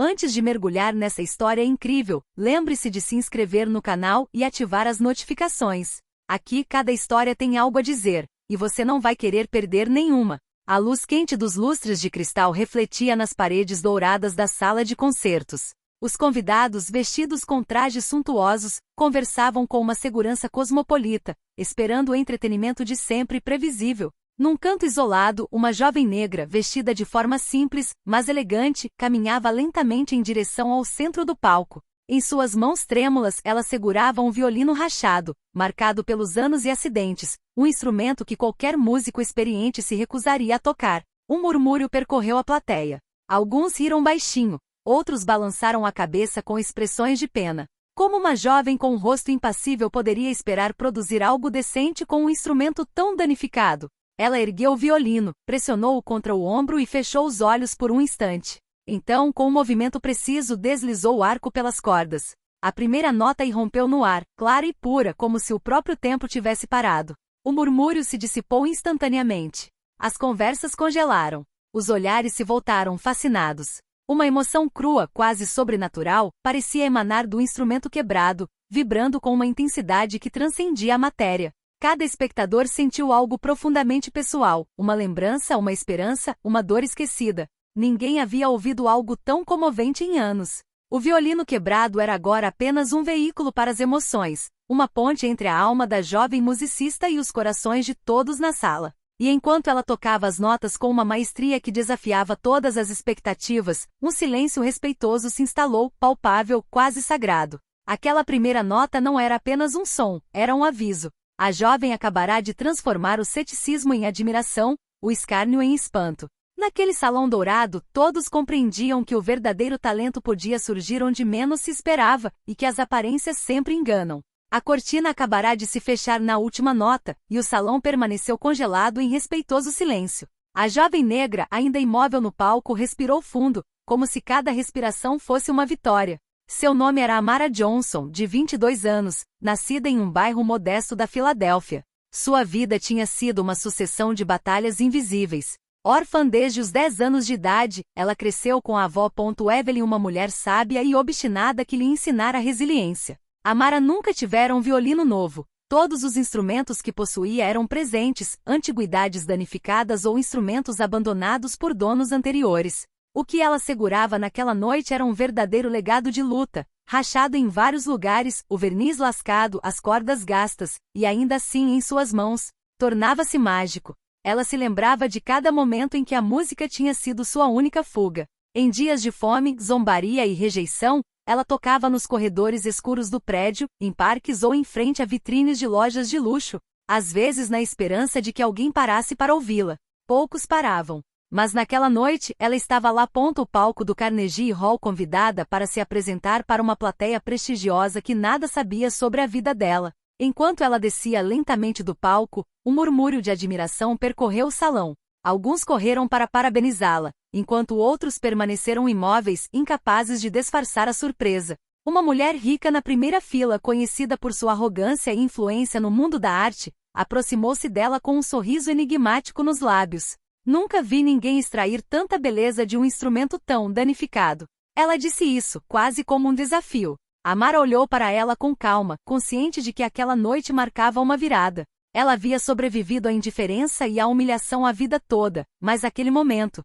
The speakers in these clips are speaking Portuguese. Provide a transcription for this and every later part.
Antes de mergulhar nessa história incrível, lembre-se de se inscrever no canal e ativar as notificações. Aqui cada história tem algo a dizer, e você não vai querer perder nenhuma. A luz quente dos lustres de cristal refletia nas paredes douradas da sala de concertos. Os convidados, vestidos com trajes suntuosos, conversavam com uma segurança cosmopolita, esperando o entretenimento de sempre previsível. Num canto isolado, uma jovem negra, vestida de forma simples, mas elegante, caminhava lentamente em direção ao centro do palco. Em suas mãos trêmulas, ela segurava um violino rachado, marcado pelos anos e acidentes, um instrumento que qualquer músico experiente se recusaria a tocar. Um murmúrio percorreu a plateia. Alguns riram baixinho, outros balançaram a cabeça com expressões de pena. Como uma jovem com um rosto impassível poderia esperar produzir algo decente com um instrumento tão danificado? Ela ergueu o violino, pressionou-o contra o ombro e fechou os olhos por um instante. Então, com um movimento preciso, deslizou o arco pelas cordas. A primeira nota irrompeu no ar, clara e pura, como se o próprio tempo tivesse parado. O murmúrio se dissipou instantaneamente. As conversas congelaram. Os olhares se voltaram fascinados. Uma emoção crua, quase sobrenatural, parecia emanar do instrumento quebrado, vibrando com uma intensidade que transcendia a matéria. Cada espectador sentiu algo profundamente pessoal, uma lembrança, uma esperança, uma dor esquecida. Ninguém havia ouvido algo tão comovente em anos. O violino quebrado era agora apenas um veículo para as emoções, uma ponte entre a alma da jovem musicista e os corações de todos na sala. E enquanto ela tocava as notas com uma maestria que desafiava todas as expectativas, um silêncio respeitoso se instalou, palpável, quase sagrado. Aquela primeira nota não era apenas um som, era um aviso. A jovem acabará de transformar o ceticismo em admiração, o escárnio em espanto. Naquele salão dourado, todos compreendiam que o verdadeiro talento podia surgir onde menos se esperava, e que as aparências sempre enganam. A cortina acabará de se fechar na última nota, e o salão permaneceu congelado em respeitoso silêncio. A jovem negra, ainda imóvel no palco, respirou fundo, como se cada respiração fosse uma vitória. Seu nome era Amara Johnson, de 22 anos, nascida em um bairro modesto da Filadélfia. Sua vida tinha sido uma sucessão de batalhas invisíveis. Órfã desde os 10 anos de idade, ela cresceu com a avó. Evelyn, uma mulher sábia e obstinada que lhe ensinara resiliência. Amara nunca tivera um violino novo. Todos os instrumentos que possuía eram presentes, antiguidades danificadas ou instrumentos abandonados por donos anteriores. O que ela segurava naquela noite era um verdadeiro legado de luta, rachado em vários lugares, o verniz lascado, as cordas gastas, e ainda assim em suas mãos, tornava-se mágico. Ela se lembrava de cada momento em que a música tinha sido sua única fuga. Em dias de fome, zombaria e rejeição, ela tocava nos corredores escuros do prédio, em parques ou em frente a vitrines de lojas de luxo, às vezes na esperança de que alguém parasse para ouvi-la. Poucos paravam. Mas naquela noite, ela estava lá. O palco do Carnegie Hall, convidada para se apresentar para uma plateia prestigiosa que nada sabia sobre a vida dela. Enquanto ela descia lentamente do palco, um murmúrio de admiração percorreu o salão. Alguns correram para parabenizá-la, enquanto outros permaneceram imóveis, incapazes de disfarçar a surpresa. Uma mulher rica na primeira fila, conhecida por sua arrogância e influência no mundo da arte, aproximou-se dela com um sorriso enigmático nos lábios. Nunca vi ninguém extrair tanta beleza de um instrumento tão danificado. Ela disse isso, quase como um desafio. Amara olhou para ela com calma, consciente de que aquela noite marcava uma virada. Ela havia sobrevivido à indiferença e à humilhação a vida toda, mas aquele momento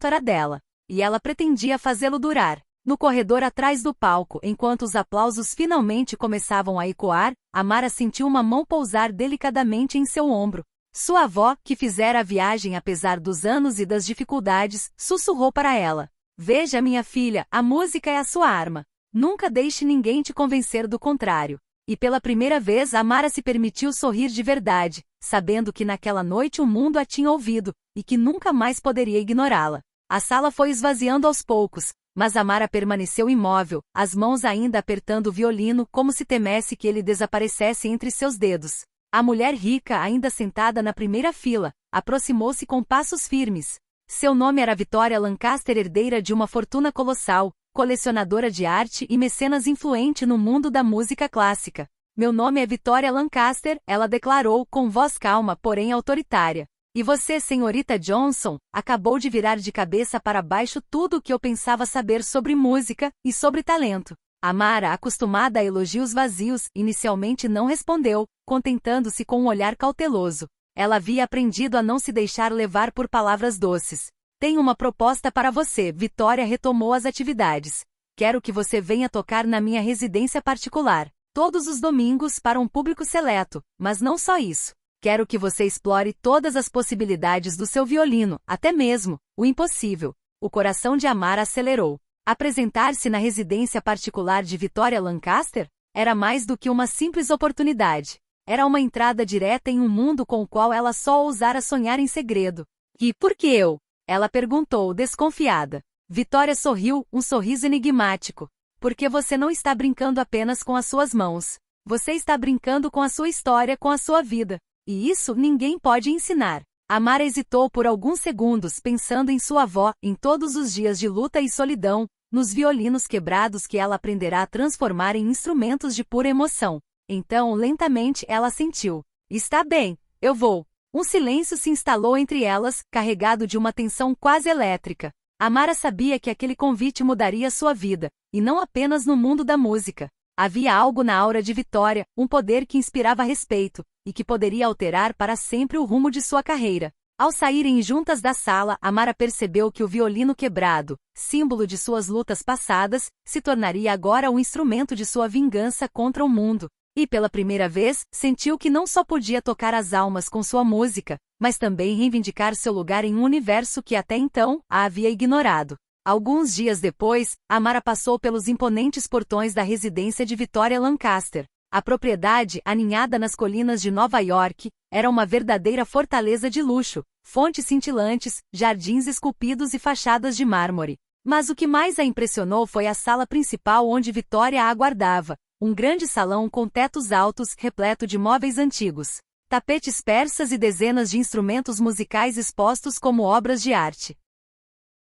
era dela. E ela pretendia fazê-lo durar. No corredor atrás do palco, enquanto os aplausos finalmente começavam a ecoar, Amara sentiu uma mão pousar delicadamente em seu ombro. Sua avó, que fizera a viagem apesar dos anos e das dificuldades, sussurrou para ela: "Veja, minha filha, a música é a sua arma. Nunca deixe ninguém te convencer do contrário." E pela primeira vez Amara se permitiu sorrir de verdade, sabendo que naquela noite o mundo a tinha ouvido, e que nunca mais poderia ignorá-la. A sala foi esvaziando aos poucos, mas Amara permaneceu imóvel, as mãos ainda apertando o violino como se temesse que ele desaparecesse entre seus dedos. A mulher rica, ainda sentada na primeira fila, aproximou-se com passos firmes. Seu nome era Victoria Lancaster, herdeira de uma fortuna colossal, colecionadora de arte e mecenas influente no mundo da música clássica. "Meu nome é Victoria Lancaster", ela declarou com voz calma, porém autoritária. E você, senhorita Johnson, acabou de virar de cabeça para baixo tudo o que eu pensava saber sobre música e sobre talento. Amara, acostumada a elogios vazios, inicialmente não respondeu, contentando-se com um olhar cauteloso. Ela havia aprendido a não se deixar levar por palavras doces. Tenho uma proposta para você, Vitória retomou as atividades. Quero que você venha tocar na minha residência particular, todos os domingos para um público seleto, mas não só isso. Quero que você explore todas as possibilidades do seu violino, até mesmo o impossível. O coração de Amara acelerou. Apresentar-se na residência particular de Vitória Lancaster era mais do que uma simples oportunidade. Era uma entrada direta em um mundo com o qual ela só ousara sonhar em segredo. E por que eu? Ela perguntou, desconfiada. Vitória sorriu, um sorriso enigmático. Porque você não está brincando apenas com as suas mãos. Você está brincando com a sua história, com a sua vida. E isso ninguém pode ensinar. Amara hesitou por alguns segundos pensando em sua avó, em todos os dias de luta e solidão, nos violinos quebrados que ela aprenderá a transformar em instrumentos de pura emoção. Então, lentamente, ela sentiu. Está bem, eu vou. Um silêncio se instalou entre elas, carregado de uma tensão quase elétrica. Amara sabia que aquele convite mudaria sua vida, e não apenas no mundo da música. Havia algo na aura de Vitória, um poder que inspirava respeito, e que poderia alterar para sempre o rumo de sua carreira. Ao saírem juntas da sala, Amara percebeu que o violino quebrado, símbolo de suas lutas passadas, se tornaria agora um instrumento de sua vingança contra o mundo. E pela primeira vez, sentiu que não só podia tocar as almas com sua música, mas também reivindicar seu lugar em um universo que até então a havia ignorado. Alguns dias depois, Amara passou pelos imponentes portões da residência de Vitória Lancaster. A propriedade, aninhada nas colinas de Nova York, era uma verdadeira fortaleza de luxo, fontes cintilantes, jardins esculpidos e fachadas de mármore. Mas o que mais a impressionou foi a sala principal onde Vitória a aguardava, um grande salão com tetos altos, repleto de móveis antigos, tapetes persas e dezenas de instrumentos musicais expostos como obras de arte.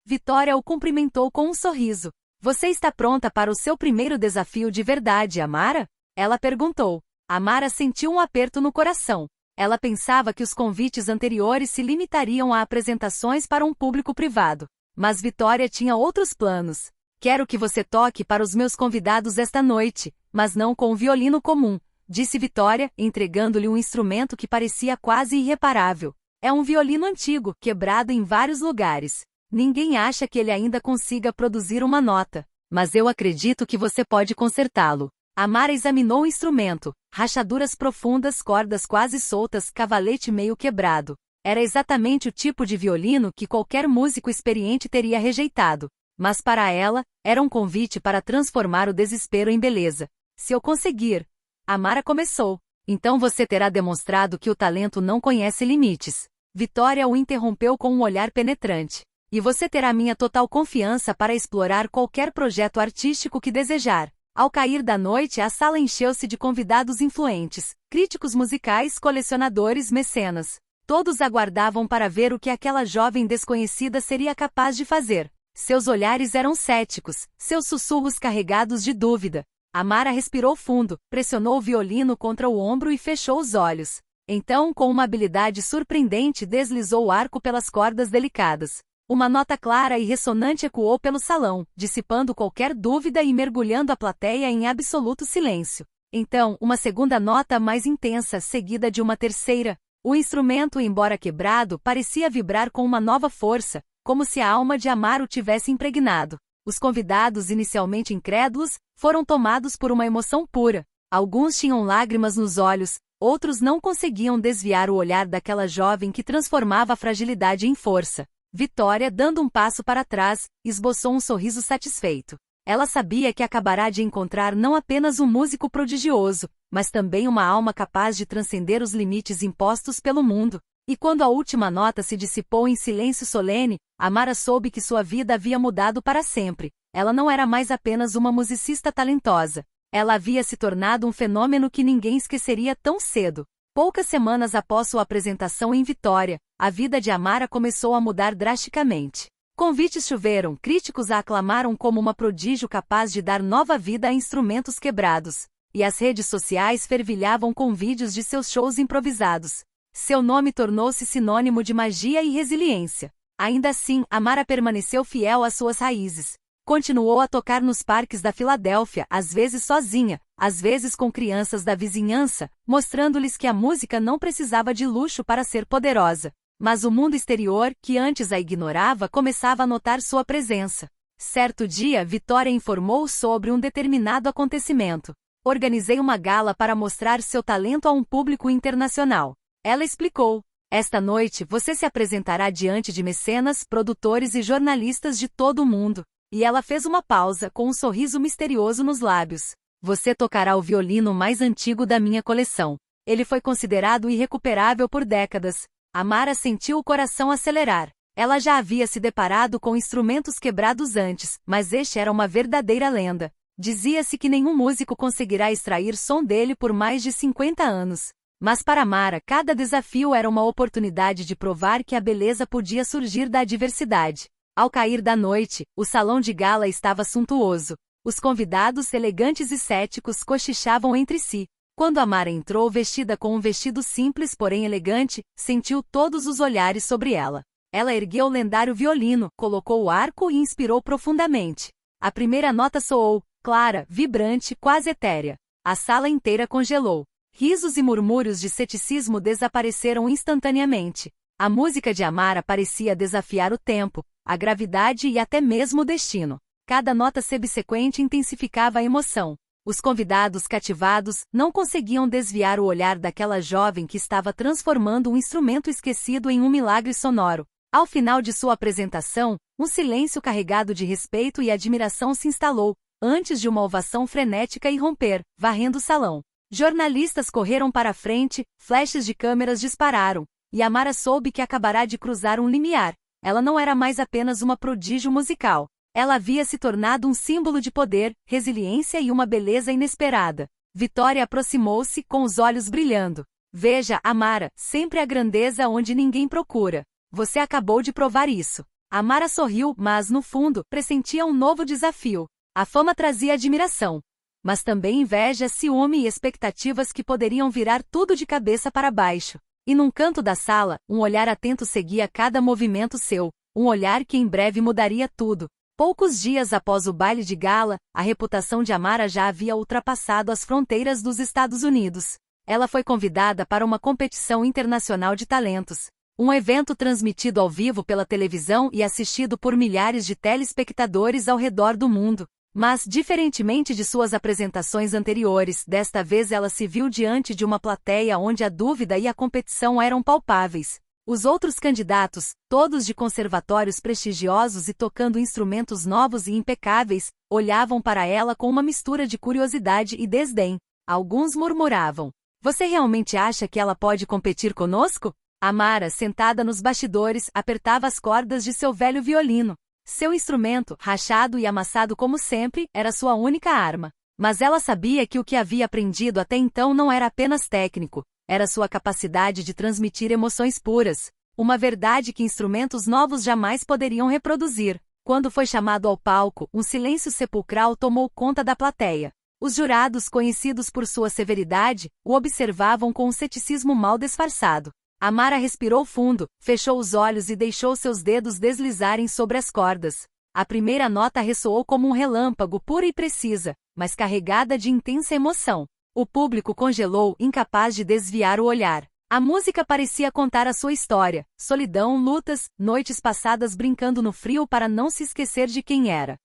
Vitória o cumprimentou com um sorriso. Você está pronta para o seu primeiro desafio de verdade, Amara? Ela perguntou. Amara sentiu um aperto no coração. Ela pensava que os convites anteriores se limitariam a apresentações para um público privado. Mas Vitória tinha outros planos. Quero que você toque para os meus convidados esta noite, mas não com um violino comum, disse Vitória, entregando-lhe um instrumento que parecia quase irreparável. É um violino antigo, quebrado em vários lugares. Ninguém acha que ele ainda consiga produzir uma nota, mas eu acredito que você pode consertá-lo. Amara examinou o instrumento, rachaduras profundas, cordas quase soltas, cavalete meio quebrado. Era exatamente o tipo de violino que qualquer músico experiente teria rejeitado. Mas para ela, era um convite para transformar o desespero em beleza. Se eu conseguir, Amara começou. Então você terá demonstrado que o talento não conhece limites. Vitória o interrompeu com um olhar penetrante. E você terá minha total confiança para explorar qualquer projeto artístico que desejar. Ao cair da noite, a sala encheu-se de convidados influentes, críticos musicais, colecionadores, mecenas. Todos aguardavam para ver o que aquela jovem desconhecida seria capaz de fazer. Seus olhares eram céticos, seus sussurros carregados de dúvida. Amara respirou fundo, pressionou o violino contra o ombro e fechou os olhos. Então, com uma habilidade surpreendente, deslizou o arco pelas cordas delicadas. Uma nota clara e ressonante ecoou pelo salão, dissipando qualquer dúvida e mergulhando a plateia em absoluto silêncio. Então, uma segunda nota mais intensa, seguida de uma terceira. O instrumento, embora quebrado, parecia vibrar com uma nova força, como se a alma de Amara o tivesse impregnado. Os convidados, inicialmente incrédulos, foram tomados por uma emoção pura. Alguns tinham lágrimas nos olhos, outros não conseguiam desviar o olhar daquela jovem que transformava a fragilidade em força. Vitória, dando um passo para trás, esboçou um sorriso satisfeito. Ela sabia que acabará de encontrar não apenas um músico prodigioso, mas também uma alma capaz de transcender os limites impostos pelo mundo. E quando a última nota se dissipou em silêncio solene, Amara soube que sua vida havia mudado para sempre. Ela não era mais apenas uma musicista talentosa. Ela havia se tornado um fenômeno que ninguém esqueceria tão cedo. Poucas semanas após sua apresentação em Vitória, a vida de Amara começou a mudar drasticamente. Convites choveram, críticos a aclamaram como uma prodígio capaz de dar nova vida a instrumentos quebrados. E as redes sociais fervilhavam com vídeos de seus shows improvisados. Seu nome tornou-se sinônimo de magia e resiliência. Ainda assim, Amara permaneceu fiel às suas raízes. Continuou a tocar nos parques da Filadélfia, às vezes sozinha, às vezes com crianças da vizinhança, mostrando-lhes que a música não precisava de luxo para ser poderosa. Mas o mundo exterior, que antes a ignorava, começava a notar sua presença. Certo dia, Vitória informou sobre um determinado acontecimento. Organizei uma gala para mostrar seu talento a um público internacional. Ela explicou: esta noite você se apresentará diante de mecenas, produtores e jornalistas de todo o mundo. E ela fez uma pausa, com um sorriso misterioso nos lábios. Você tocará o violino mais antigo da minha coleção. Ele foi considerado irrecuperável por décadas. Amara sentiu o coração acelerar. Ela já havia se deparado com instrumentos quebrados antes, mas este era uma verdadeira lenda. Dizia-se que nenhum músico conseguirá extrair som dele por mais de 50 anos. Mas para Amara, cada desafio era uma oportunidade de provar que a beleza podia surgir da adversidade. Ao cair da noite, o salão de gala estava suntuoso. Os convidados, elegantes e céticos, cochichavam entre si. Quando Amara entrou vestida com um vestido simples porém elegante, sentiu todos os olhares sobre ela. Ela ergueu o lendário violino, colocou o arco e inspirou profundamente. A primeira nota soou, clara, vibrante, quase etérea. A sala inteira congelou. Risos e murmúrios de ceticismo desapareceram instantaneamente. A música de Amara parecia desafiar o tempo, a gravidade e até mesmo o destino. Cada nota subsequente intensificava a emoção. Os convidados cativados não conseguiam desviar o olhar daquela jovem que estava transformando um instrumento esquecido em um milagre sonoro. Ao final de sua apresentação, um silêncio carregado de respeito e admiração se instalou, antes de uma ovação frenética irromper, varrendo o salão. Jornalistas correram para a frente, flashes de câmeras dispararam, e Amara soube que acabará de cruzar um limiar. Ela não era mais apenas uma prodígio musical. Ela havia se tornado um símbolo de poder, resiliência e uma beleza inesperada. Vitória aproximou-se, com os olhos brilhando. Veja, Amara, sempre a grandeza onde ninguém procura. Você acabou de provar isso. Amara sorriu, mas, no fundo, pressentia um novo desafio. A fama trazia admiração, mas também inveja, ciúme e expectativas que poderiam virar tudo de cabeça para baixo. E num canto da sala, um olhar atento seguia cada movimento seu, um olhar que em breve mudaria tudo. Poucos dias após o baile de gala, a reputação de Amara já havia ultrapassado as fronteiras dos Estados Unidos. Ela foi convidada para uma competição internacional de talentos. Um evento transmitido ao vivo pela televisão e assistido por milhares de telespectadores ao redor do mundo. Mas, diferentemente de suas apresentações anteriores, desta vez ela se viu diante de uma plateia onde a dúvida e a competição eram palpáveis. Os outros candidatos, todos de conservatórios prestigiosos e tocando instrumentos novos e impecáveis, olhavam para ela com uma mistura de curiosidade e desdém. Alguns murmuravam: "Você realmente acha que ela pode competir conosco?" Amara, sentada nos bastidores, apertava as cordas de seu velho violino. Seu instrumento, rachado e amassado como sempre, era sua única arma. Mas ela sabia que o que havia aprendido até então não era apenas técnico, era sua capacidade de transmitir emoções puras, uma verdade que instrumentos novos jamais poderiam reproduzir. Quando foi chamado ao palco, um silêncio sepulcral tomou conta da plateia. Os jurados, conhecidos por sua severidade, o observavam com um ceticismo mal disfarçado. Amara respirou fundo, fechou os olhos e deixou seus dedos deslizarem sobre as cordas. A primeira nota ressoou como um relâmpago, pura e precisa, mas carregada de intensa emoção. O público congelou, incapaz de desviar o olhar. A música parecia contar a sua história: solidão, lutas, noites passadas brincando no frio para não se esquecer de quem era.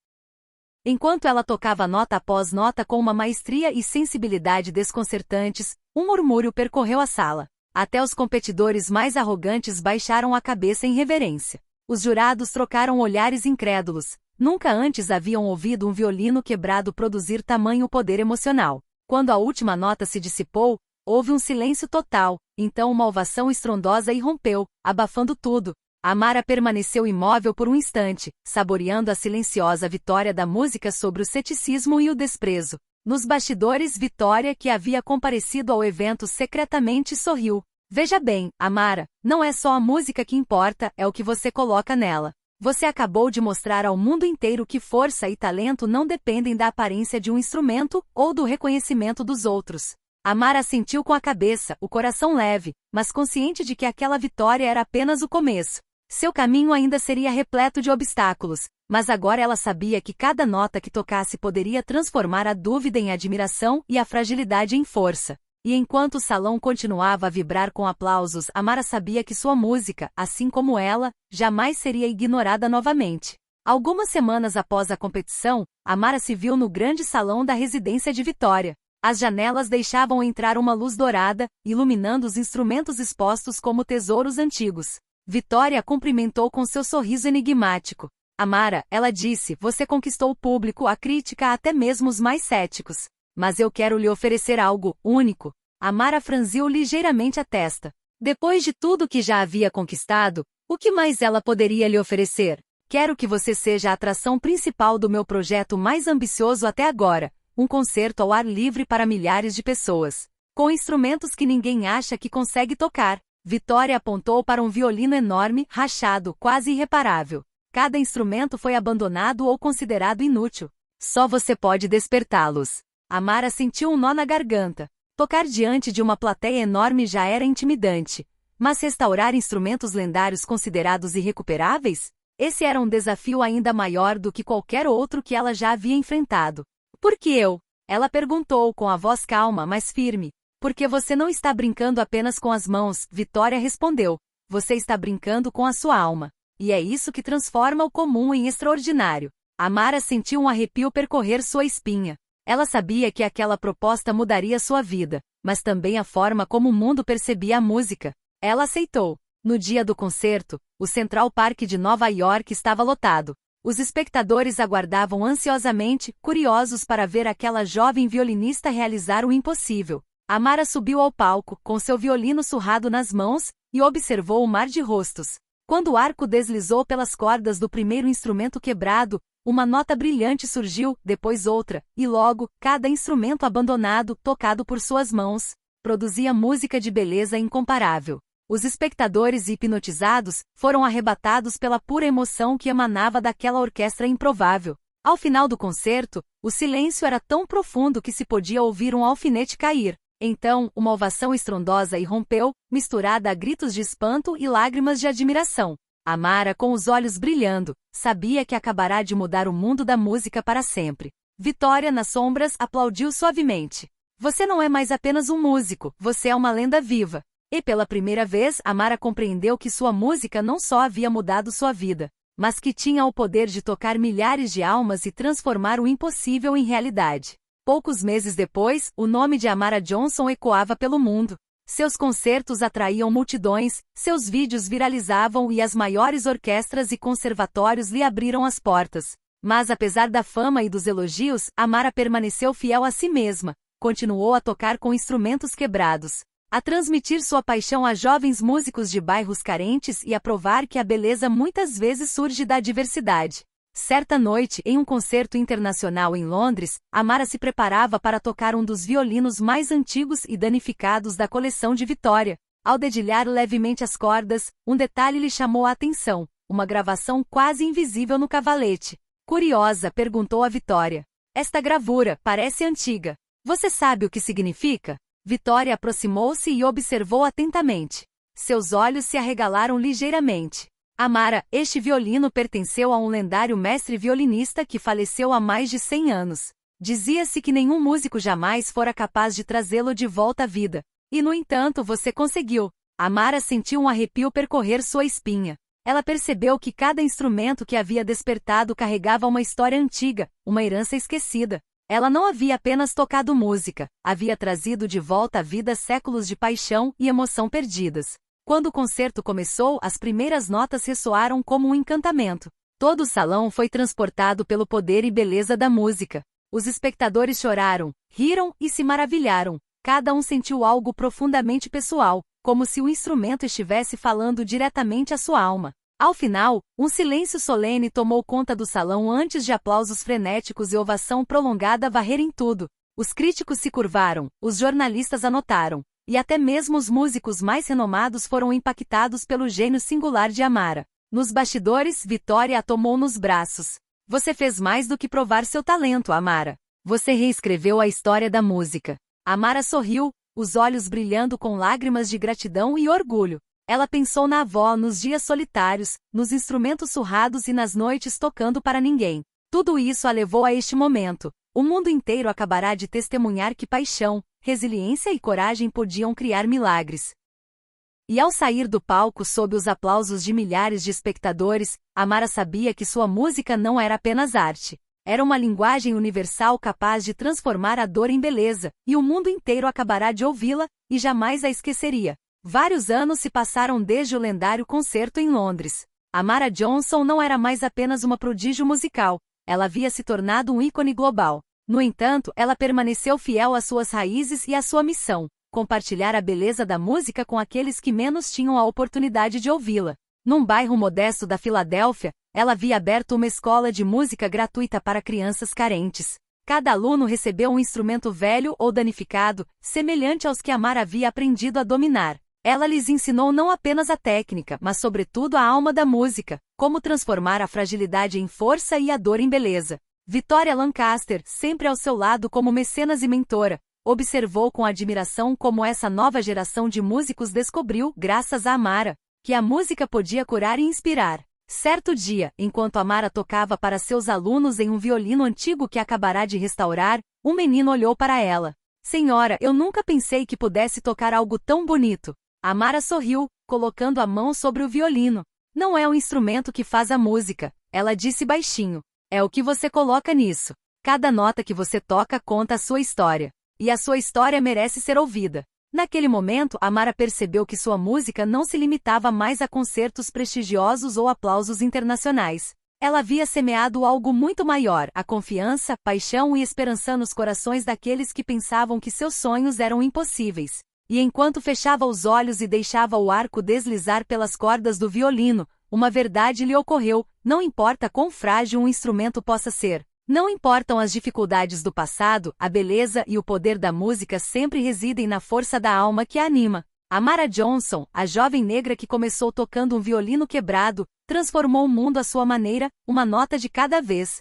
Enquanto ela tocava nota após nota com uma maestria e sensibilidade desconcertantes, um murmúrio percorreu a sala. Até os competidores mais arrogantes baixaram a cabeça em reverência. Os jurados trocaram olhares incrédulos. Nunca antes haviam ouvido um violino quebrado produzir tamanho poder emocional. Quando a última nota se dissipou, houve um silêncio total, então uma ovação estrondosa irrompeu, abafando tudo. Amara permaneceu imóvel por um instante, saboreando a silenciosa vitória da música sobre o ceticismo e o desprezo. Nos bastidores, Vitória, que havia comparecido ao evento secretamente, sorriu. Veja bem, Amara, não é só a música que importa, é o que você coloca nela. Você acabou de mostrar ao mundo inteiro que força e talento não dependem da aparência de um instrumento ou do reconhecimento dos outros. Amara assentiu com a cabeça, o coração leve, mas consciente de que aquela vitória era apenas o começo. Seu caminho ainda seria repleto de obstáculos, mas agora ela sabia que cada nota que tocasse poderia transformar a dúvida em admiração e a fragilidade em força. E enquanto o salão continuava a vibrar com aplausos, Amara sabia que sua música, assim como ela, jamais seria ignorada novamente. Algumas semanas após a competição, Amara se viu no grande salão da residência de Vitória. As janelas deixavam entrar uma luz dourada, iluminando os instrumentos expostos como tesouros antigos. Vitória a cumprimentou com seu sorriso enigmático. Amara, ela disse, você conquistou o público, a crítica, até mesmo os mais céticos. Mas eu quero lhe oferecer algo único. Amara franziu ligeiramente a testa. Depois de tudo que já havia conquistado, o que mais ela poderia lhe oferecer? Quero que você seja a atração principal do meu projeto mais ambicioso até agora. Um concerto ao ar livre para milhares de pessoas. Com instrumentos que ninguém acha que consegue tocar. Vitória apontou para um violino enorme, rachado, quase irreparável. Cada instrumento foi abandonado ou considerado inútil. Só você pode despertá-los. Amara sentiu um nó na garganta. Tocar diante de uma plateia enorme já era intimidante. Mas restaurar instrumentos lendários considerados irrecuperáveis? Esse era um desafio ainda maior do que qualquer outro que ela já havia enfrentado. Por que eu? Ela perguntou com a voz calma, mas firme. Porque você não está brincando apenas com as mãos, Vitória respondeu. Você está brincando com a sua alma. E é isso que transforma o comum em extraordinário. Amara sentiu um arrepio percorrer sua espinha. Ela sabia que aquela proposta mudaria sua vida, mas também a forma como o mundo percebia a música. Ela aceitou. No dia do concerto, o Central Park de Nova York estava lotado. Os espectadores aguardavam ansiosamente, curiosos para ver aquela jovem violinista realizar o impossível. Amara subiu ao palco, com seu violino surrado nas mãos, e observou o mar de rostos. Quando o arco deslizou pelas cordas do primeiro instrumento quebrado, uma nota brilhante surgiu, depois outra, e logo, cada instrumento abandonado, tocado por suas mãos, produzia música de beleza incomparável. Os espectadores hipnotizados foram arrebatados pela pura emoção que emanava daquela orquestra improvável. Ao final do concerto, o silêncio era tão profundo que se podia ouvir um alfinete cair. Então, uma ovação estrondosa irrompeu, misturada a gritos de espanto e lágrimas de admiração. Amara, com os olhos brilhando, sabia que acabará de mudar o mundo da música para sempre. Vitória, nas sombras, aplaudiu suavemente. Você não é mais apenas um músico, você é uma lenda viva. E pela primeira vez, Amara compreendeu que sua música não só havia mudado sua vida, mas que tinha o poder de tocar milhares de almas e transformar o impossível em realidade. Poucos meses depois, o nome de Amara Johnson ecoava pelo mundo. Seus concertos atraíam multidões, seus vídeos viralizavam e as maiores orquestras e conservatórios lhe abriram as portas. Mas apesar da fama e dos elogios, Amara permaneceu fiel a si mesma, continuou a tocar com instrumentos quebrados, a transmitir sua paixão a jovens músicos de bairros carentes e a provar que a beleza muitas vezes surge da diversidade. Certa noite, em um concerto internacional em Londres, Amara se preparava para tocar um dos violinos mais antigos e danificados da coleção de Vitória. Ao dedilhar levemente as cordas, um detalhe lhe chamou a atenção, uma gravação quase invisível no cavalete. Curiosa, perguntou a Vitória. Esta gravura parece antiga. Você sabe o que significa? Vitória aproximou-se e observou atentamente. Seus olhos se arregalaram ligeiramente. Amara, este violino pertenceu a um lendário mestre violinista que faleceu há mais de 100 anos. Dizia-se que nenhum músico jamais fora capaz de trazê-lo de volta à vida. E no entanto você conseguiu. Amara sentiu um arrepio percorrer sua espinha. Ela percebeu que cada instrumento que havia despertado carregava uma história antiga, uma herança esquecida. Ela não havia apenas tocado música, havia trazido de volta à vida séculos de paixão e emoção perdidas. Quando o concerto começou, as primeiras notas ressoaram como um encantamento. Todo o salão foi transportado pelo poder e beleza da música. Os espectadores choraram, riram e se maravilharam. Cada um sentiu algo profundamente pessoal, como se o instrumento estivesse falando diretamente à sua alma. Ao final, um silêncio solene tomou conta do salão antes de aplausos frenéticos e ovação prolongada varrerem tudo. Os críticos se curvaram, os jornalistas anotaram, e até mesmo os músicos mais renomados foram impactados pelo gênio singular de Amara. Nos bastidores, Vitória a tomou nos braços. Você fez mais do que provar seu talento, Amara. Você reescreveu a história da música. Amara sorriu, os olhos brilhando com lágrimas de gratidão e orgulho. Ela pensou na avó nos dias solitários, nos instrumentos surrados e nas noites tocando para ninguém. Tudo isso a levou a este momento. O mundo inteiro acabará de testemunhar que paixão, resiliência e coragem podiam criar milagres. E ao sair do palco sob os aplausos de milhares de espectadores, Amara sabia que sua música não era apenas arte. Era uma linguagem universal capaz de transformar a dor em beleza, e o mundo inteiro acabará de ouvi-la, e jamais a esqueceria. Vários anos se passaram desde o lendário concerto em Londres. Amara Johnson não era mais apenas uma prodígio musical, ela havia se tornado um ícone global. No entanto, ela permaneceu fiel às suas raízes e à sua missão: compartilhar a beleza da música com aqueles que menos tinham a oportunidade de ouvi-la. Num bairro modesto da Filadélfia, ela havia aberto uma escola de música gratuita para crianças carentes. Cada aluno recebeu um instrumento velho ou danificado, semelhante aos que Amara havia aprendido a dominar. Ela lhes ensinou não apenas a técnica, mas sobretudo a alma da música, como transformar a fragilidade em força e a dor em beleza. Victoria Lancaster, sempre ao seu lado como mecenas e mentora, observou com admiração como essa nova geração de músicos descobriu, graças a Amara, que a música podia curar e inspirar. Certo dia, enquanto Amara tocava para seus alunos em um violino antigo que acabará de restaurar, um menino olhou para ela. Senhora, eu nunca pensei que pudesse tocar algo tão bonito. Amara sorriu, colocando a mão sobre o violino. Não é o instrumento que faz a música, ela disse baixinho. É o que você coloca nisso. Cada nota que você toca conta a sua história. E a sua história merece ser ouvida. Naquele momento, Amara percebeu que sua música não se limitava mais a concertos prestigiosos ou aplausos internacionais. Ela havia semeado algo muito maior: a confiança, paixão e esperança nos corações daqueles que pensavam que seus sonhos eram impossíveis. E enquanto fechava os olhos e deixava o arco deslizar pelas cordas do violino, uma verdade lhe ocorreu: não importa quão frágil um instrumento possa ser. Não importam as dificuldades do passado, a beleza e o poder da música sempre residem na força da alma que a anima. Amara Johnson, a jovem negra que começou tocando um violino quebrado, transformou o mundo à sua maneira, uma nota de cada vez.